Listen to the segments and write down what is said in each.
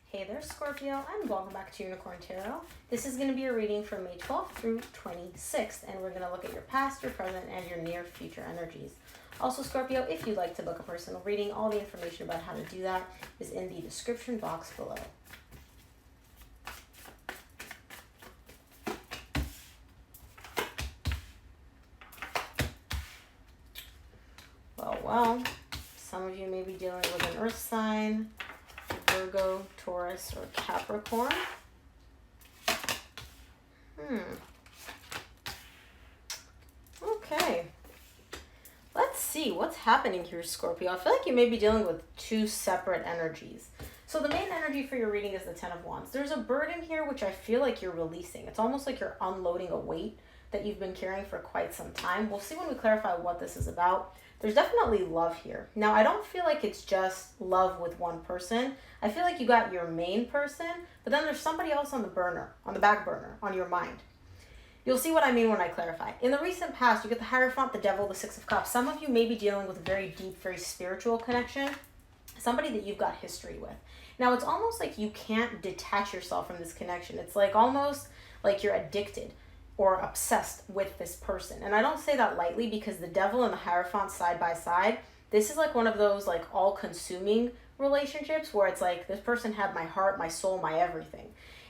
Hey there, Scorpio, and welcome back to Unicorn Tarot. This is going to be a reading from May 12th through 26th, and we're going to look at your past, your present, and your near future energies. Also, Scorpio, if you'd like to book a personal reading, all the information about how to do that is in the description box below. Well, some of you may be dealing with an earth sign, Virgo, Taurus, or Capricorn. Okay. Let's see what's happening here, Scorpio. I feel like you may be dealing with two separate energies. So the main energy for your reading is the Ten of Wands. There's a burden here which I feel like you're releasing. It's almost like you're unloading a weight that you've been carrying for quite some time. We'll see when we clarify what this is about. There's definitely love here. Now, I don't feel like it's just love with one person. I feel like you got your main person, but then there's somebody else on the burner, on the back burner, on your mind. You'll see what I mean when I clarify. In the recent past, you get the Hierophant, the Devil, the Six of Cups. Some of you may be dealing with a very deep, very spiritual connection, somebody that you've got history with. Now, it's almost like you can't detach yourself from this connection. It's like almost like you're addicted or obsessed with this person. And I don't say that lightly because the Devil and the Hierophant side by side, this is like one of those like all-consuming relationships where it's like this person had my heart, my soul, my everything.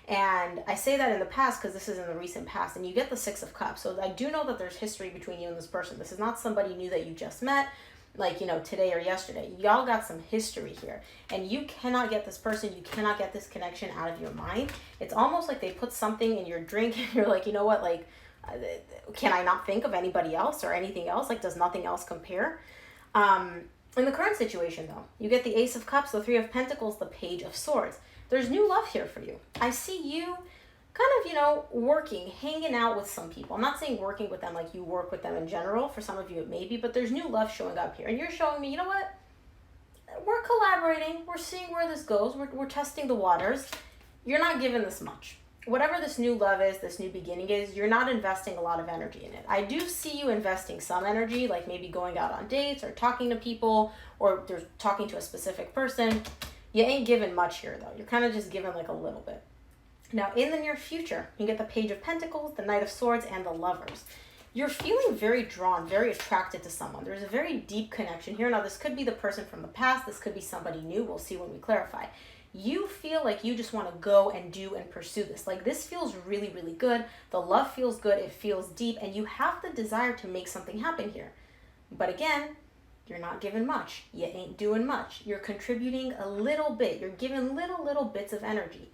And I say that in the past because this is in the recent past, and you get the Six of Cups. So I do know that there's history between you and this person. This is not somebody new that you just met, like, you know, today or yesterday. Y'all got some history here, and you cannot get this person, you cannot get this connection out of your mind. It's almost like they put something in your drink and you're like, you know what, like, can I not think of anybody else or anything else? Like, does nothing else compare? In the current situation, though, you get the Ace of Cups, the Three of Pentacles, the Page of Swords. There's new love here for you. I see you kind of, you know, working, hanging out with some people. I'm not saying working with them like you work with them in general. For some of you it may be, but there's new love showing up here. And you're showing me, you know what? We're collaborating. We're seeing where this goes. We're testing the waters. You're not giving this much. Whatever this new love is, this new beginning is, you're not investing a lot of energy in it. I do see you investing some energy, like maybe going out on dates or talking to people or there's talking to a specific person. You ain't giving much here, though. You're kind of just giving like a little bit. Now, in the near future, you get the Page of Pentacles, the Knight of Swords, and the Lovers. You're feeling very drawn, very attracted to someone. There's a very deep connection here. Now, this could be the person from the past. This could be somebody new. We'll see when we clarify. You feel like you just want to go and do and pursue this. Like, this feels really, really good. The love feels good. It feels deep. And you have the desire to make something happen here. But again, you're not giving much. You ain't doing much. You're contributing a little bit. You're giving little bits of energy.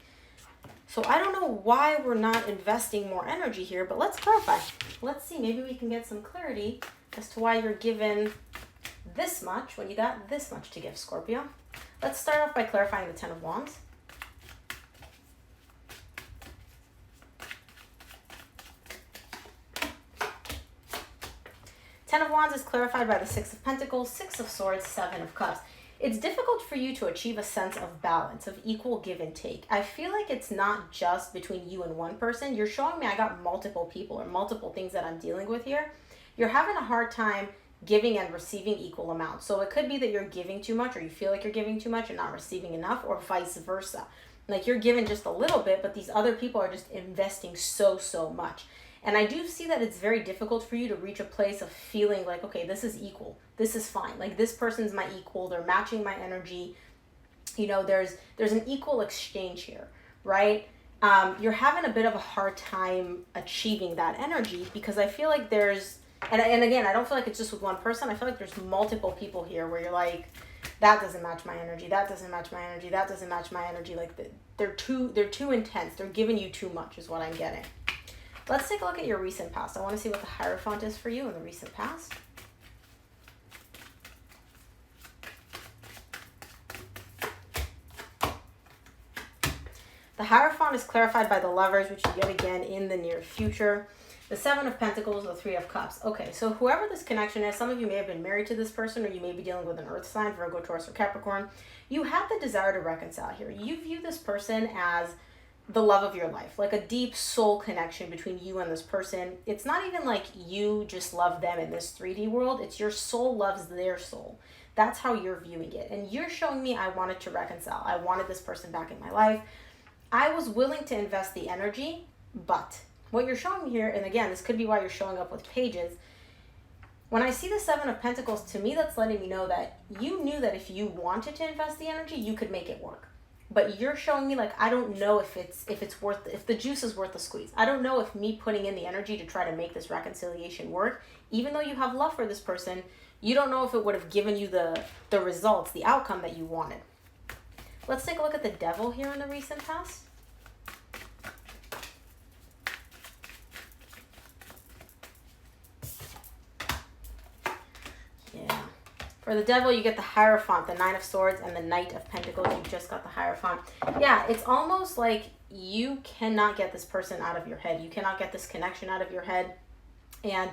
So I don't know why we're not investing more energy here, but let's clarify. Let's see. Maybe we can get some clarity as to why you're given this much when you got this much to give, Scorpio. Let's start off by clarifying the Ten of Wands. Ten of Wands is clarified by the Six of Pentacles, Six of Swords, Seven of Cups. It's difficult for you to achieve a sense of balance, of equal give and take. I feel like it's not just between you and one person. You're showing me I got multiple people or multiple things that I'm dealing with here. You're having a hard time giving and receiving equal amounts. So it could be that you're giving too much or you feel like you're giving too much and not receiving enough, or vice versa. Like you're giving just a little bit, but these other people are just investing so much. And I do see that it's very difficult for you to reach a place of feeling like, okay, this is equal. This is fine. Like this person's my equal. They're matching my energy. You know, there's an equal exchange here, right? You're having a bit of a hard time achieving that energy because I feel like there's, and again, I don't feel like it's just with one person. I feel like there's multiple people here where you're like, that doesn't match my energy. That doesn't match my energy. That doesn't match my energy. Like they're too intense. They're giving you too much is what I'm getting. Let's take a look at your recent past. I want to see what the Hierophant is for you in the recent past. The Hierophant is clarified by the Lovers, which is yet again in the near future. The Seven of Pentacles, the Three of Cups. Okay, so whoever this connection is, some of you may have been married to this person, or you may be dealing with an earth sign, Virgo, Taurus, or Capricorn. You have the desire to reconcile here. You view this person as the love of your life, like a deep soul connection between you and this person. It's not even like you just love them in this 3D world. It's your soul loves their soul. That's how you're viewing it. And you're showing me I wanted to reconcile. I wanted this person back in my life. I was willing to invest the energy, but what you're showing me here, and again, this could be why you're showing up with pages. When I see the Seven of Pentacles, to me, that's letting me know that you knew that if you wanted to invest the energy, you could make it work. But you're showing me like, I don't know if the juice is worth the squeeze. I don't know if me putting in the energy to try to make this reconciliation work, even though you have love for this person, you don't know if it would have given you the results, the outcome that you wanted. Let's take a look at the Devil here in the recent past. Yeah. For the Devil, you get the Hierophant, the Nine of Swords, and the Knight of Pentacles. You just got the Hierophant. Yeah, it's almost like you cannot get this person out of your head. You cannot get this connection out of your head. And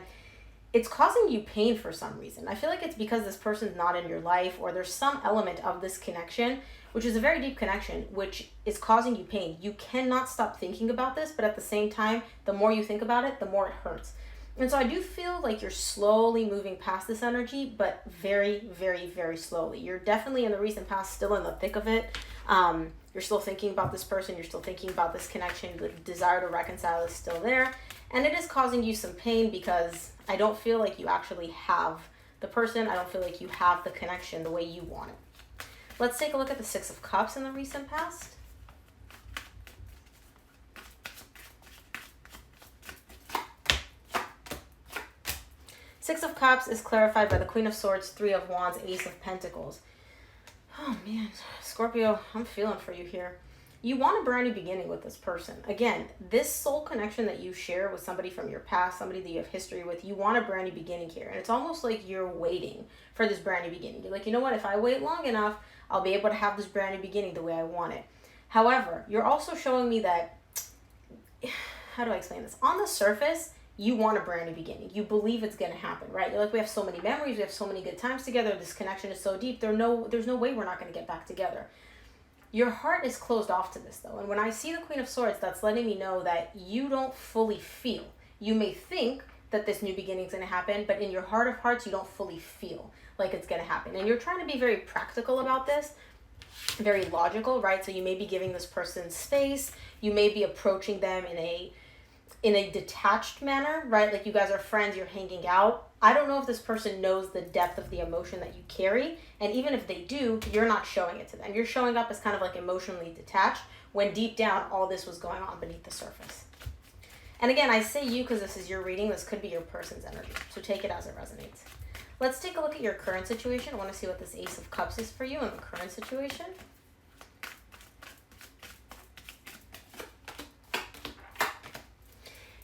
it's causing you pain for some reason. I feel like it's because this person's not in your life, or there's some element of this connection, which is a very deep connection, which is causing you pain. You cannot stop thinking about this, but at the same time, the more you think about it, the more it hurts. And so I do feel like you're slowly moving past this energy, but very, very, very slowly. You're definitely in the recent past, still in the thick of it. You're still thinking about this person. You're still thinking about this connection. The desire to reconcile is still there. And it is causing you some pain because I don't feel like you actually have the person. I don't feel like you have the connection the way you want it. Let's take a look at the Six of Cups in the recent past. Six of Cups is clarified by the Queen of Swords, Three of Wands, Ace of Pentacles. Oh man, Scorpio, I'm feeling for you here. You want a brand new beginning with this person. Again, this soul connection that you share with somebody from your past, somebody that you have history with, you want a brand new beginning here. And it's almost like you're waiting for this brand new beginning. You're like, you know what, if I wait long enough, I'll be able to have this brand new beginning the way I want it. However, you're also showing me that, how do I explain this? On the surface, you want a brand new beginning. You believe it's going to happen, right? You're like, we have so many memories. We have so many good times together. This connection is so deep. There's no way we're not going to get back together. Your heart is closed off to this, though. And when I see the Queen of Swords, that's letting me know that you don't fully feel. You may think that this new beginning is going to happen, but in your heart of hearts, you don't fully feel like it's going to happen. And you're trying to be very practical about this, very logical, right? So you may be giving this person space. You may be approaching them in a detached manner, right? Like you guys are friends, you're hanging out. I don't know if this person knows the depth of the emotion that you carry. And even if they do, you're not showing it to them. You're showing up as kind of like emotionally detached when deep down, all this was going on beneath the surface. And again, I say you because this is your reading. This could be your person's energy. So take it as it resonates. Let's take a look at your current situation. I want to see what this Ace of Cups is for you in the current situation.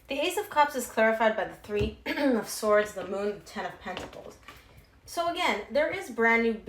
The Ace of Cups is clarified by the Three of Swords, the Moon, the Ten of Pentacles. So again, there is brand new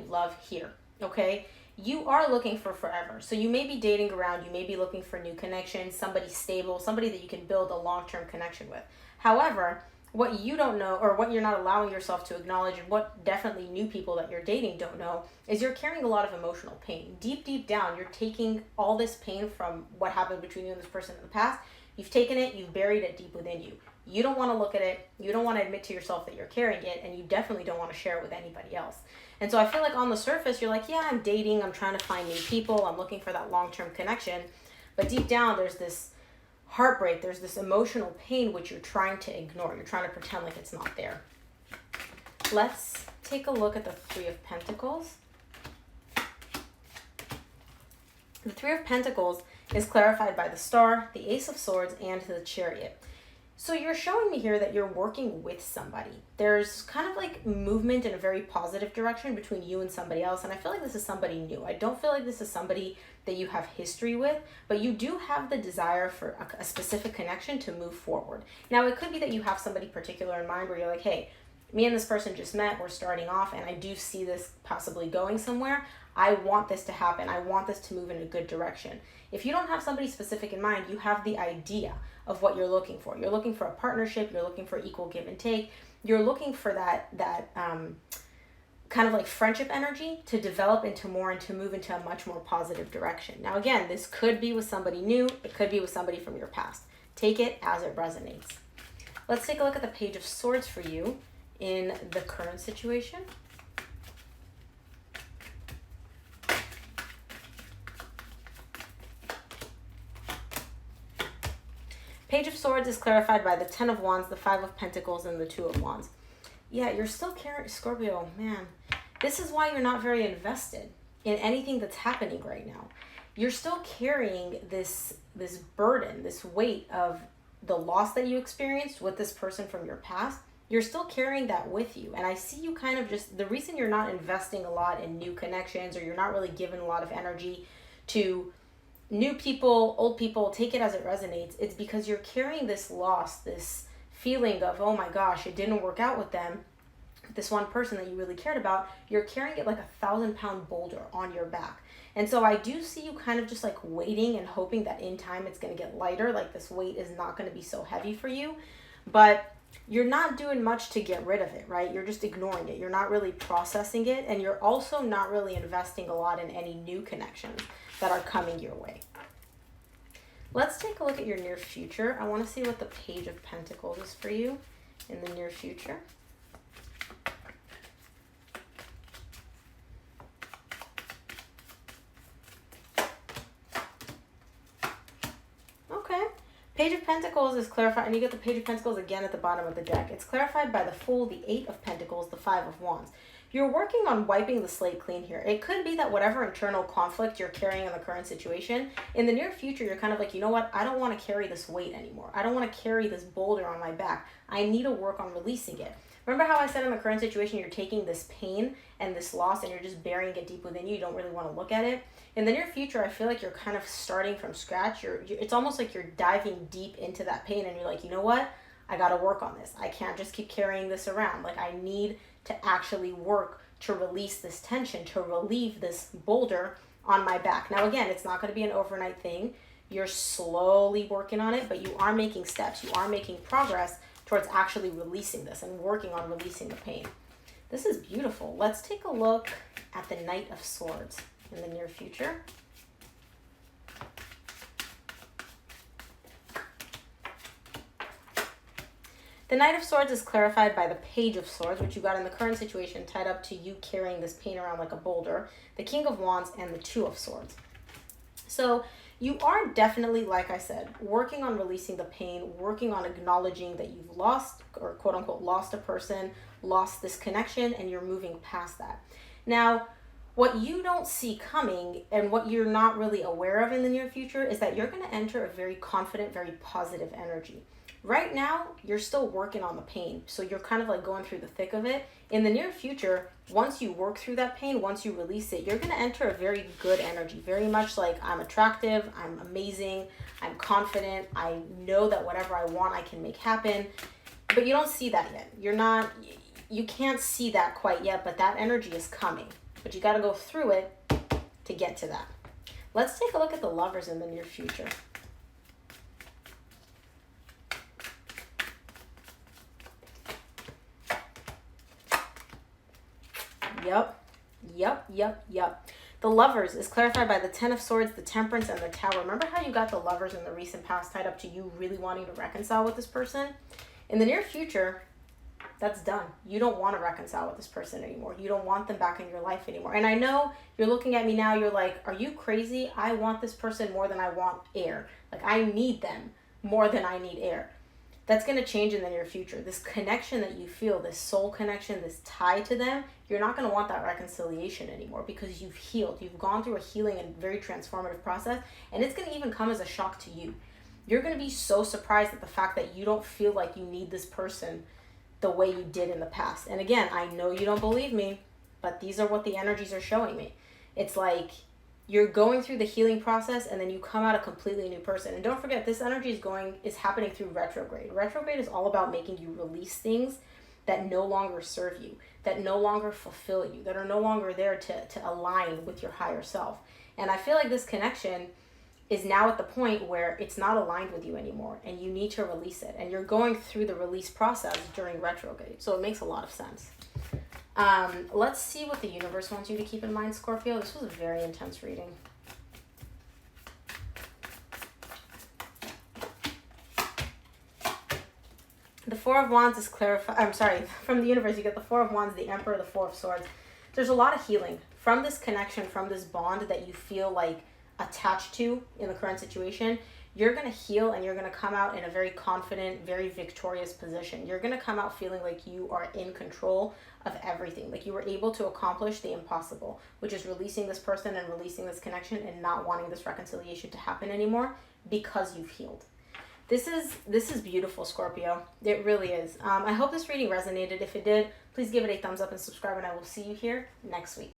love here, okay? You are looking for forever. So you may be dating around, you may be looking for new connections, somebody stable, somebody that you can build a long-term connection with. However, what you don't know, or what you're not allowing yourself to acknowledge, and what definitely new people that you're dating don't know, is you're carrying a lot of emotional pain. Deep, deep down, you're taking all this pain from what happened between you and this person in the past. You've taken it, you've buried it deep within you. You don't want to look at it, you don't want to admit to yourself that you're carrying it, and you definitely don't want to share it with anybody else. And so I feel like on the surface, you're like, yeah, I'm dating, I'm trying to find new people, I'm looking for that long-term connection. But deep down, there's this heartbreak, there's this emotional pain which you're trying to ignore. You're trying to pretend like it's not there. Let's take a look at the Three of Pentacles. The Three of Pentacles is clarified by the Star, the Ace of Swords, and the Chariot. So you're showing me here that you're working with somebody. There's kind of like movement in a very positive direction between you and somebody else. And I feel like this is somebody new. I don't feel like this is somebody that you have history with, but you do have the desire for a specific connection to move forward. Now, it could be that you have somebody particular in mind where you're like, hey, me and this person just met, we're starting off, and I do see this possibly going somewhere. I want this to happen. I want this to move in a good direction. If you don't have somebody specific in mind, you have the idea of what you're looking for. You're looking for a partnership. You're looking for equal give and take. You're looking for that kind of like friendship energy to develop into more and to move into a much more positive direction. Now, again, this could be with somebody new. It could be with somebody from your past. Take it as it resonates. Let's take a look at the Page of Swords for you in the current situation. Page of Swords is clarified by the 10 of Wands, the 5 of Pentacles, and the 2 of Wands. Yeah, you're still carrying, Scorpio, man. This is why you're not very invested in anything that's happening right now. You're still carrying this burden, this weight of the loss that you experienced with this person from your past. You're still carrying that with you. And I see you kind of just, the reason you're not investing a lot in new connections, or you're not really giving a lot of energy to new people, old people, take it as it resonates, it's because you're carrying this loss, this feeling of, oh my gosh, it didn't work out with them, this one person that you really cared about. You're carrying it like a 1,000-pound boulder on your back. And so I do see you kind of just like waiting and hoping that in time it's going to get lighter, like this weight is not going to be so heavy for you. But you're not doing much to get rid of it, right? You're just ignoring it. You're not really processing it. And you're also not really investing a lot in any new connections that are coming your way. Let's take a look at your near future. I want to see what the Page of Pentacles is for you in the near future. Okay. Page of Pentacles is clarified, and you get the Page of Pentacles again at the bottom of the deck. It's clarified by the Fool, the 8 of Pentacles, the 5 of Wands. You're working on wiping the slate clean here. It could be that whatever internal conflict you're carrying in the current situation, in the near future, you're kind of like, you know what? I don't want to carry this weight anymore. I don't want to carry this boulder on my back. I need to work on releasing it. Remember how I said in the current situation, you're taking this pain and this loss and you're just burying it deep within you. You don't really want to look at it. In the near future, I feel like you're kind of starting from scratch. It's almost like you're diving deep into that pain and you're like, you know what? I got to work on this. I can't just keep carrying this around. Like, I need to actually work to release this tension, to relieve this boulder on my back. Now, again, it's not going to be an overnight thing. You're slowly working on it, but you are making steps. You are making progress towards actually releasing this and working on releasing the pain. This is beautiful. Let's take a look at the Knight of Swords in the near future. The Knight of Swords is clarified by the Page of Swords, which you got in the current situation tied up to you carrying this pain around like a boulder, the King of Wands, and the 2 of Swords. So you are definitely, like I said, working on releasing the pain, working on acknowledging that you've lost, or quote unquote lost a person, lost this connection, and you're moving past that. Now, what you don't see coming and what you're not really aware of in the near future is that you're going to enter a very confident, very positive energy. Right now, you're still working on the pain. So you're kind of like going through the thick of it. In the near future, once you work through that pain, once you release it, you're going to enter a very good energy. Very much like, I'm attractive, I'm amazing, I'm confident, I know that whatever I want, I can make happen. But you don't see that yet. You can't see that quite yet, but that energy is coming. But you got to go through it to get to that. Let's take a look at the Lovers in the near future. Yep. The Lovers is clarified by the 10 of Swords, the Temperance, and the Tower. Remember how you got the Lovers in the recent past tied up to you really wanting to reconcile with this person? In the near future, that's done. You don't want to reconcile with this person anymore. You don't want them back in your life anymore. And I know you're looking at me now, you're like, are you crazy? I want this person more than I want air. Like, I need them more than I need air. That's going to change in the near future. This connection that you feel, this soul connection, this tie to them, you're not going to want that reconciliation anymore because you've healed. You've gone through a healing and very transformative process, and it's going to even come as a shock to you. You're going to be so surprised at the fact that you don't feel like you need this person the way you did in the past. And again, I know you don't believe me, but these are what the energies are showing me. It's like you're going through the healing process and then you come out a completely new person. And don't forget, this energy is happening through retrograde. Retrograde is all about making you release things that no longer serve you, that no longer fulfill you, that are no longer there to align with your higher self. And I feel like this connection is now at the point where it's not aligned with you anymore and you need to release it. And you're going through the release process during retrograde. So it makes a lot of sense. Let's see what the universe wants you to keep in mind, Scorpio. This was a very intense reading. The Four of Wands is I'm sorry, from the universe, you get the Four of Wands, the Emperor, the Four of Swords. There's a lot of healing from this connection, from this bond that you feel like attached to in the current situation. You're going to heal and you're going to come out in a very confident, very victorious position. You're going to come out feeling like you are in control of everything. Like you were able to accomplish the impossible, which is releasing this person and releasing this connection and not wanting this reconciliation to happen anymore because you've healed. This is beautiful, Scorpio. It really is. I hope this reading resonated. If it did, please give it a thumbs up and subscribe, and I will see you here next week.